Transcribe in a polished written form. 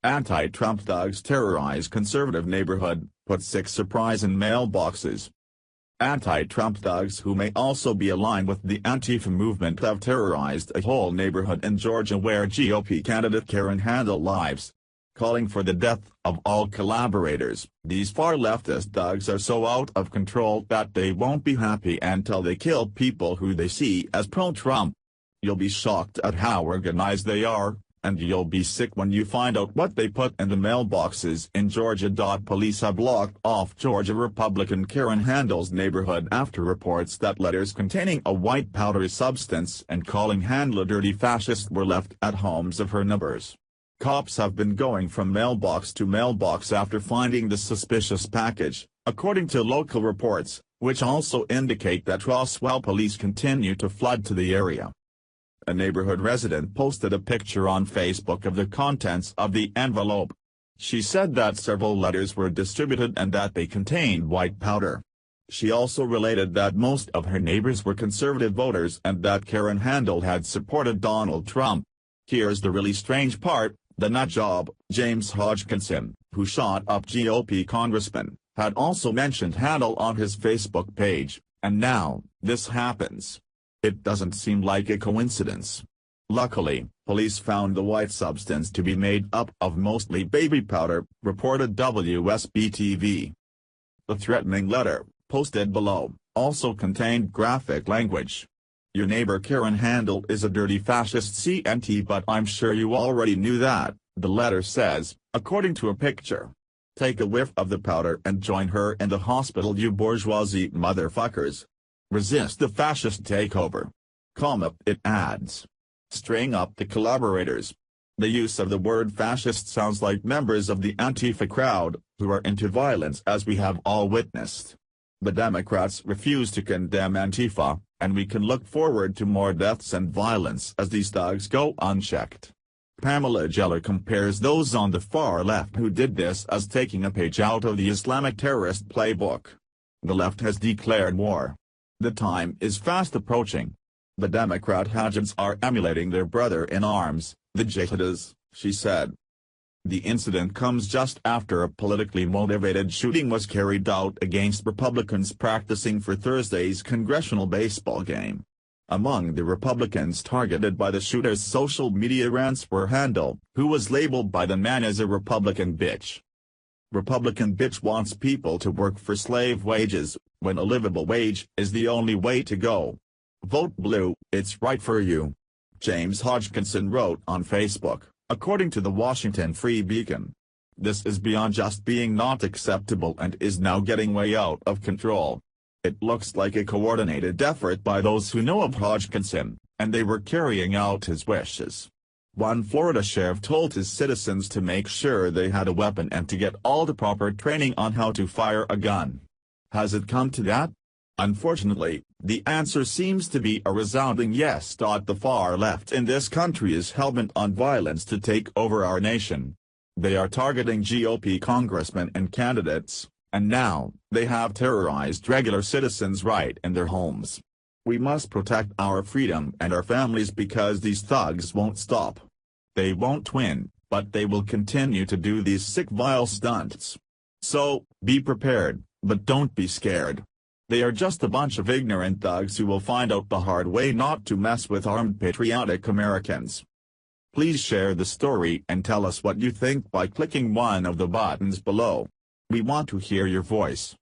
Anti-Trump thugs terrorize conservative neighborhood, put 6 surprise in mailboxes. Anti-Trump thugs who may also be aligned with the Antifa movement have terrorized a whole neighborhood in Georgia where GOP candidate Karen Handel lives. Calling for the death of all collaborators, these far leftist thugs are so out of control that they won't be happy until they kill people who they see as pro-Trump. You'll be shocked at how organized they are, and you'll be sick when you find out what they put in the mailboxes in Georgia.Police have blocked off Georgia Republican Karen Handel's neighborhood after reports that letters containing a white powdery substance and calling Handel a dirty fascist were left at homes of her neighbors. Cops have been going from mailbox to mailbox after finding the suspicious package, according to local reports, which also indicate that Roswell Police continue to flood to the area. A neighborhood resident posted a picture on Facebook of the contents of the envelope. She said that several letters were distributed and that they contained white powder. She also related that most of her neighbors were conservative voters and that Karen Handel had supported Donald Trump. Here's the really strange part. The nutjob, James Hodgkinson, who shot up GOP congressman, had also mentioned Handel on his Facebook page, and now, this happens. It doesn't seem like a coincidence. Luckily, police found the white substance to be made up of mostly baby powder, reported WSB-TV. The threatening letter, posted below, also contained graphic language. Your neighbor Karen Handel is a dirty fascist CNT, but I'm sure you already knew that, the letter says, according to a picture. Take a whiff of the powder and join her in the hospital, you bourgeoisie motherfuckers. Resist the fascist takeover. Comma, it adds. String up the collaborators. The use of the word fascist sounds like members of the Antifa crowd, who are into violence as we have all witnessed. The Democrats refuse to condemn Antifa, and we can look forward to more deaths and violence as these thugs go unchecked. Pamela Geller compares those on the far left who did this as taking a page out of the Islamic terrorist playbook. The left has declared war. The time is fast approaching. The Democrat Hajids are emulating their brother-in-arms, the jihadis, she said. The incident comes just after a politically motivated shooting was carried out against Republicans practicing for Thursday's congressional baseball game. Among the Republicans targeted by the shooter's social media rants were Handel, who was labeled by the man as a Republican bitch. Republican bitch wants people to work for slave wages, when a livable wage is the only way to go. Vote blue, it's right for you. James Hodgkinson wrote on Facebook. According to the Washington Free Beacon. This is beyond just being not acceptable and is now getting way out of control. It looks like a coordinated effort by those who know of Hodgkinson, and they were carrying out his wishes. One Florida sheriff told his citizens to make sure they had a weapon and to get all the proper training on how to fire a gun. Has it come to that? Unfortunately, the answer seems to be a resounding yes. The far left in this country is hellbent on violence to take over our nation. They are targeting GOP congressmen and candidates, and now, they have terrorized regular citizens right in their homes. We must protect our freedom and our families because these thugs won't stop. They won't win, but they will continue to do these sick vile stunts. So, be prepared, but don't be scared. They are just a bunch of ignorant thugs who will find out the hard way not to mess with armed patriotic Americans. Please share the story and tell us what you think by clicking one of the buttons below. We want to hear your voice.